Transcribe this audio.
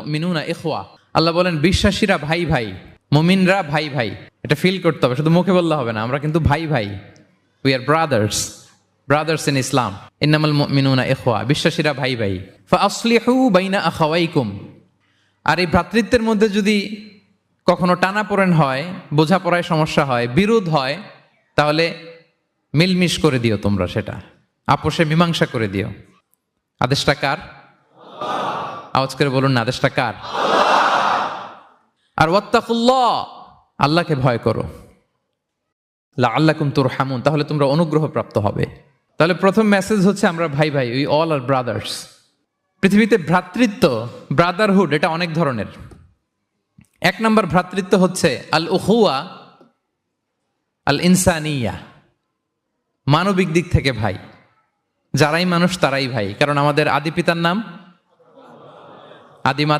মুমিনুনা ইখওয়া। আল্লাহ বলেন বিশ্বাসীরা ভাই ভাই, মুমিনরা ভাই ভাই। এটা ফিল করতে হবে, শুধু মুখে বললে হবে না। আমরা কিন্তু ভাই ভাই, উই আর ব্রাদার্স ইন ইসলাম। ইন্নামাল মুমিনুনা ইখওয়া, বিশ্বাসীরা ভাই ভাই। ফাআসলিহু বাইনা আখাওয়াইকুম। আর এই ভ্রাতৃত্বের মধ্যে যদি কখনো টানাপোড়েন হয়, বোঝাপড়ায় সমস্যা হয়, বিরোধ হয়, তাহলে মিলমিশ করে দিও তোমরা, সেটা আপোষে মীমাংসা করে দিও। আদেশটা কার? আওয়াজ করে বলুন না, আদেশটা কার? আর ওয়াত্তাকুল্লাহ, আল্লাহকে ভয় করো। লাআল্লাকুম তুরহামুন, তাহলে তোমরা অনুগ্রহ প্রাপ্ত হবে। তাহলে প্রথম মেসেজ হচ্ছে আমরা ভাই ভাই, উই অল আর ব্রাদার্স। পৃথিবীতে ভ্রাতৃত্ব, ব্রাদারহুড, এটা অনেক ধরনের। এক নম্বর ভ্রাতৃত্ব হচ্ছে আল উখুয়া আল ইনসানিয়া, মানবিক দিক থেকে ভাই। যারাই মানুষ তারাই ভাই, কারণ আমাদের আদি পিতার নাম, আদিমা